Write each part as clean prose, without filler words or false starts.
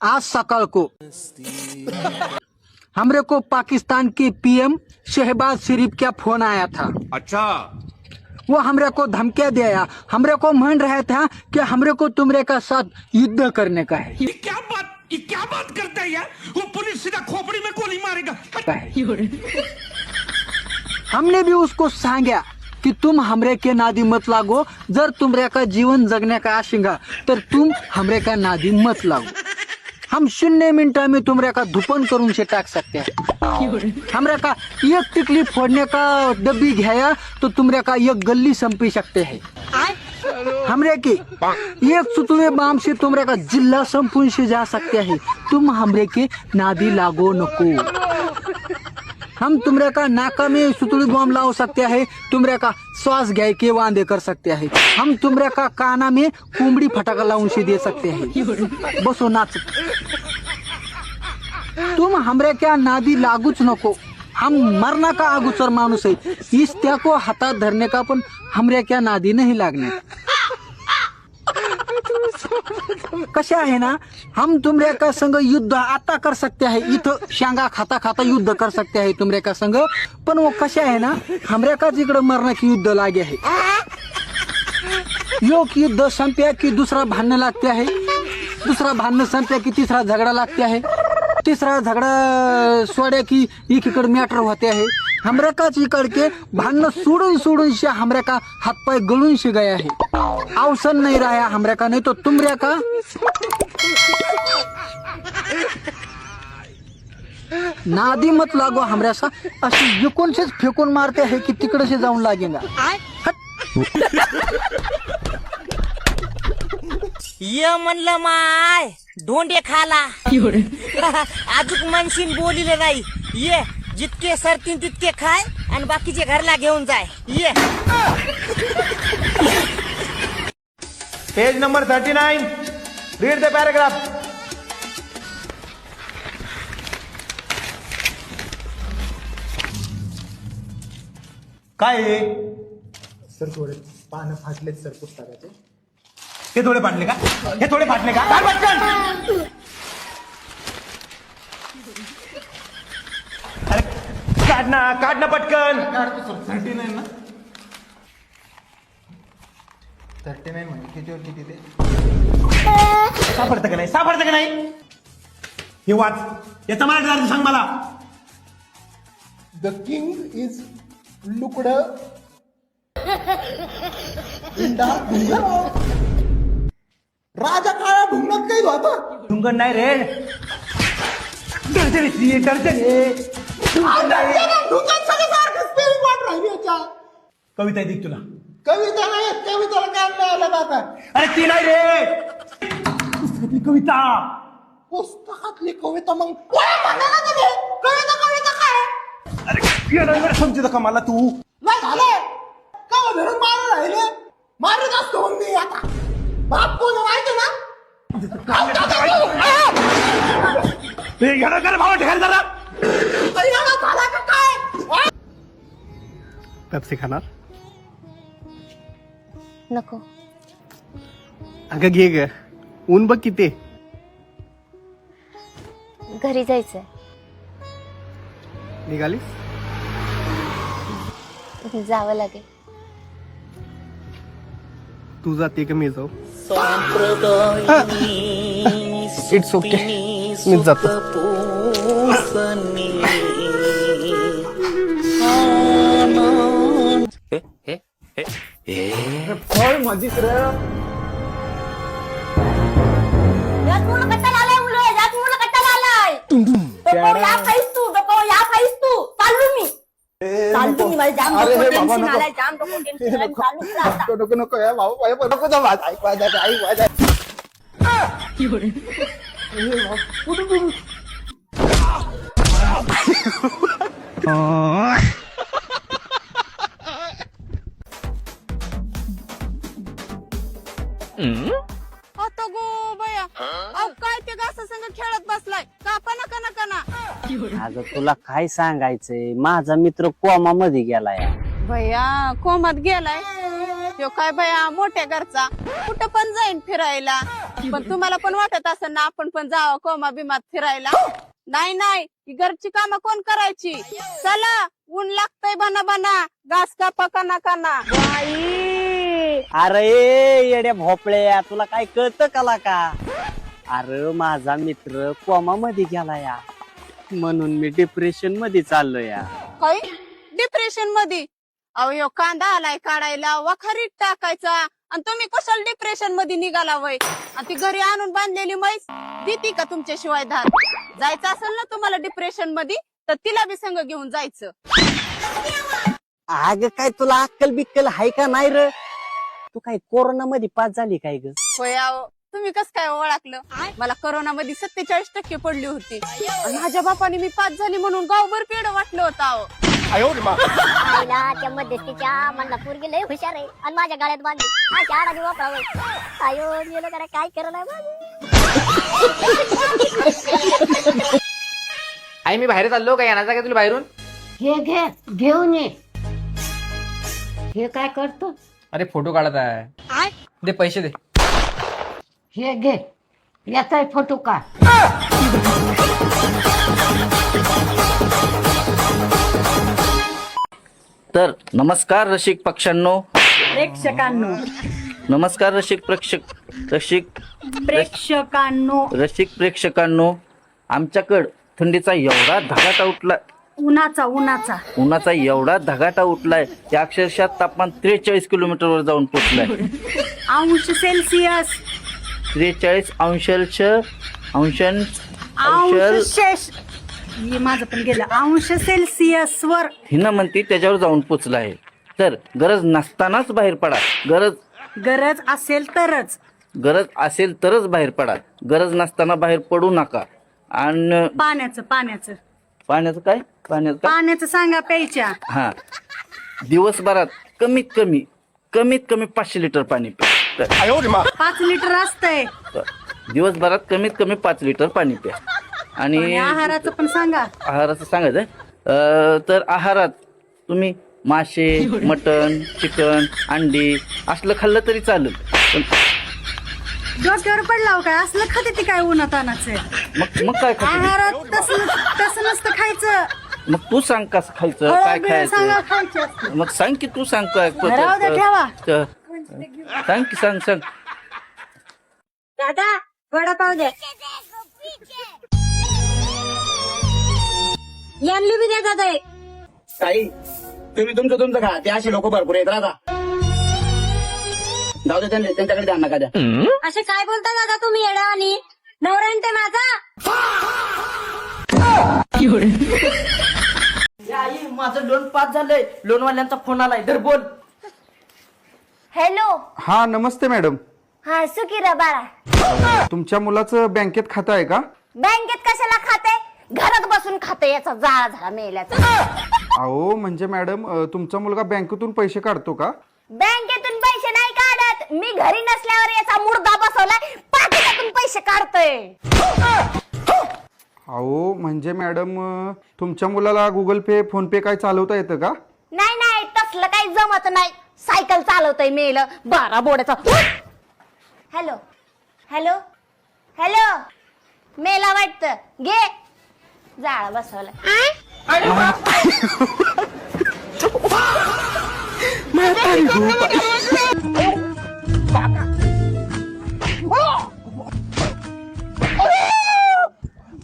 आज सकाल को हमरे को पाकिस्तान के पीएम शहबाज शरीफ का फोन आया था। अच्छा, वो हमरे को धमकियां दिया, हमरे को मान रहा था कि हमरे को तुमरे का साथ युद्ध करने का है। ये क्या बात करता है यार? वो पुलिस सीधा खोपड़ी में गोली मारेगा। हमने भी उसको सांगा कि तुम हमरे के नादी मत लागो, जर तुमरे का जीवन जगने का आशंका तर तुम हमरे का नादी मत लागो। हम 0 मिनिटा में तुमरे का धुपन करून से टाक सकते हैं। हमरे का एक टिकली फोड़ने का डब्बी घ्याया तो तुमरे का एक गली संपी सकते हैं। हमरे की एक सुतुए बाम से तुमरे का जिला संपूर्ण से जा सकते हैं। तुम हमरे के नादी लागो नको। हम तुमरे का नाका में सुतुड़ी बम लाओ सकते हैं, तुमरे का श्वास गए के वांदे कर सकते हैं। हम तुमरे का काना में कुमड़ी फटाका लाऊं से दे सकते हैं। बसो नाच, तुम हमरे क्या नादी लागूच नको। हम मरना का अगुचर माणूस है, इस त्या को हातात धरने का पण हमरे क्या नादी नहीं लागने। कशा आहे ना, हम तुमरे का संग युद्ध आता कर सकते हैं, इथं शांगा खाता खाता युद्ध कर सकते हैं तुमरे का संग। पण वो कशा आहे ना, हमरे का जिकडे मरना की युद्ध लागे है। एक युद्ध संपया की दूसरा भांडण लागते आहे, दूसरा भांडण संपया की तीसरा झगडा लागते आहे, तीसरा झगडा सोड्या की एकीकडे मॅटर होते आहे। हमरे का इकड़ के भांडण सोडून से हमरे का हाथ पाय गलून से गया है। अवसर नहीं रहा हमरे का, नहीं तो तुमरे का नादी मत लागो हमरे सा। अशी युकोन से फेकून मारते हैं कि तिकडे से जाऊन लागेगा। ये म्हणलं माय ढोंडे खाला अजून मनशीन बोलिले नाही। ये जितके सरतीन तितके खाय आणि बाकीचे घरला घेऊन जाय। ये page number 39, read the paragraph. काय आहे? सर थोडे पानं फाटलेत सर पुस्तकाचे। हे थोडे फाटले का? हे थोडे फाटले का? काढ पटकन। अरे काढ ना पटकन। काढतो सर। 39 ना, 39 म्हणजे कितीवर किती ते सापडतं का नाही? हे वाच, याचा मराठी अर्थ सांग मला। The king is looked in the ढुंगण। राजा काळा ढुंगणात काही होता। ढुंगण नाही रे, दर्जन कविता आहे तुला। कविता नाही, कविताला काम नाही आलं बाबा। अरे ती नाही रे, पुस्तकातली कविता। पुस्तकातली कविता मग म्हणाला का ते? कविता काय? अरे समजू का मला तू? नाही झालं का धरून मारून राहिले, मारत असतो मग मी आता। बाप कोण माहिती ना? भावा ठेल जरा। झाला का काय? पेप्सी खाणार? नको। अगं घे ग, ऊन बघ किती। घरी जायचंय। निघालीस? जावं लागेल। तू जाते का मी जाऊ? इट्स ओके, मीच जातो। नको या भाऊ, नको जा माझा ऐक माझा। आता गो बया, अहो काय ते घासा संग खेळत बसलाय का? कना अगं तुला काय सांगायचंय, माझा मित्र कोमा मध्ये गेलाय। भैया कोमात गेलाय? यो काय भया मोठ्या घरचा कुठं पण जाईन फिरायला. पण तुम्हाला पण वाटत असेल ना आपण पण जावं कोमा बिमात फिरायला. नाही नाही, ही घरची कामं कोण करायची. चला, ऊन लागतंय बना बना, घास कापा काना काना. अरे येड्या भोपळ्या, तुला काय कळतं कला का? अरे माझा मित्र कोमा मध्ये गेला या, म्हणून मी डिप्रेशन मध्ये चाललो या. काय डिप्रेशन मध्ये? अहो ह्यो कांदा आलाय काढायला, वखारीत टाकायचा, आणि तुम्ही कुशल डिप्रेशन मध्ये निघाला वय. आणि ती घरी आणून बांधलेली म्हैस देती का तुमच्याशिवाय धार? जायचं असेल ना तुम्हाला डिप्रेशन मध्ये तर तिला बी संग घेऊन जायचं. अग काय तुला अक्कल बिक्कल हाय का नाही र? तू काय कोरोना मध्ये पास झाली काय ग? होय अहो, तुम्ही कस काय ओळखलं? मला कोरोना मध्ये 47% पडली होती, आणि माझ्या बापाने मी पास झाली म्हणून गावभर पेड वाटलं होतं. अहो आईला त्या मध्यस्थीच्या म्हणला पोरगी लय हुशार आहे आणि माझ्या गाड्यात बांधली अशा आडाने वापरावं. आयो गेलो करा काय करणार आई मी बाहेर चाललो, काय येणार का तुला बाहेरून? हे घे घेऊन ये. हे काय करतो? अरे फोटो काढत आहे. दे पैसे दे. हे घे, याचा फोटो का? तर नमस्कार रसिक पक्षांनो, प्रेक्षकांनो, नमस्कार रसिक प्रेक्षकांनो. आमच्याकडं थंडीचा एवढा धगाटा उठला, उन्हाचा एवढा धगाटा उठलाय की अक्षरशः तापमान 43 किलोमीटरवर जाऊन पोहोचलाय. अंश सेल्सिअस, 43 माझं पण गेलं अंश सेल्सिअस वर. हिनं म्हणती त्याच्यावर जाऊन पोचला आहे. तर गरज नसतानाच बाहेर पडा. गरज असेल तरच बाहेर पडा. गरज नसताना बाहेर पडू नका. आणि पाण्याचं काय सांगा प्यायच्या. हा, दिवसभरात कमीत कमी 500 लिटर पाणी प्या. 5 लिटर असतंय. दिवसभरात कमीत कमी 5 लिटर पाणी प्या. आणि आहाराचं पण सांगा. आहाराचं सांगायचं. तर आहारात तुम्ही मासे, मटण, चिकन, अंडी असलं खाल्लं तरी चालेल. पण डोक्यावर पडला काय असलं खाते ती काय उन्हात आणायचं. मग काय खायचं? आहारात तसं नसतं खायचं. मग तू सांग कसं खायचं, काय खायचं. मग सांग की तू सांग काय. राहू दे, ठेवा. सांग की सांग. दादा वडापाव दे. यांनी बी देतात आहे. ताई तुम्ही तुमचं खा, ते असे लोक भरपूर आहेत. राजा जाऊ दे, त्यांच्याकडे द्या नका द्या. असे काय बोलता दादा तुम्ही येडा आणि नवऱ्यान ते माझा. माझं लोन पास झालंय. लोनवाल्यांचा फोन आलाय, तर बोल. हॅलो. हा नमस्ते मॅडम. हा सुकिरा बाळा. तुमच्या मुलाचं बँकेत खातं आहे का? बँकेत कशाला खाते? घरात बसून खाते. याचा जाळा झाला मेल्याचा. अहो म्हणजे मॅडम तुमचा मुलगा बँकेतून पैसे काढतो का? बँकेतून पैसे नाही काढत. मी घरी नसल्यावर याचा मुर्दा बसवलाय, पाकिटातून पैसे काढतोय. अहो म्हणजे मॅडम तुमच्या मुलाला गुगल पे, फोन पे काय चालवता येतं का? नाही तसलं काही जमत नाही. सायकल चालवतोय मेल 12 बोड्याचा. हॅलो मेला वाटतं. घे जाळा बसवला.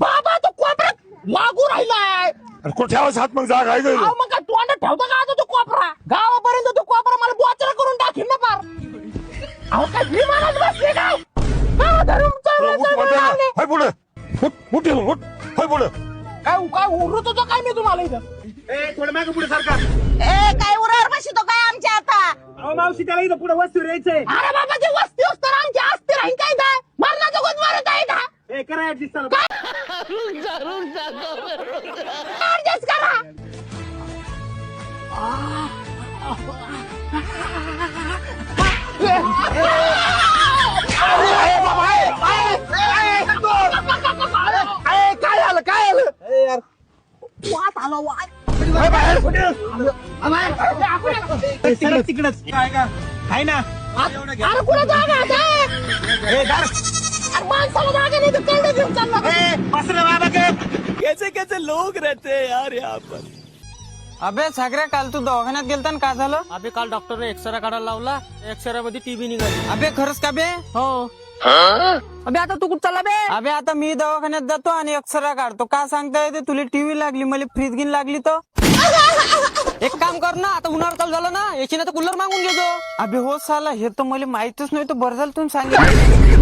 बाबा तो कोपऱ्यात लागू राहिलाय. कुठे हात मग जागा आहे अहो, मग काय तोंडात ठेवता का आता तो कोपरा? गावापर्यंत तो कोपरा मला बोचरा करून टाकीन ना पार. अहो काय विमानात बसले काय? काय उरत होतो काय मी तुम्हाला इथं? थोडं मागे पुढे सरकार. काय उरावर बसतो काय आमच्या आता? मावशी त्याला इथं पुढे वस्तू यायचंय. अरे बाबा ते वस्ती असतं आमची असते राहील काय काय मरणाचं गोत मारत आहे का? करा ऍडजस्ट. ऍडजस्ट करा. काय झालं वाट आला वाट. तिकडच काय का आहे ना अरे कुठे जागा आता? ए गार अरे माणसाला जागा नाही तर कळलं घेऊन चालला. ए बस रे बाबा के अबे सागऱ्या, काल तू दवाखान्यात गेलता ना, का झालं? अबे काल डॉक्टरने एक्सरा काढायला लावला, एक्सरा मध्ये टीबी निघाली. अबे खरंच का बे? हो. अबे आता तू कुठं चालला बे? अबे आता मी दवाखान्यात जातो आणि एक्सरा काढतो. का सांगता येते तुला टीव्ही लागली, मला फ्रीज घेऊन लागली तर? एक काम कर ना, आता उन्हाळा चालू झालं ना, याची ना तर कूलर मागून घेतो. अबे हो साला, हे तर मला माहितच नाही, तर बरं झालं तुम्ही सांगितलं.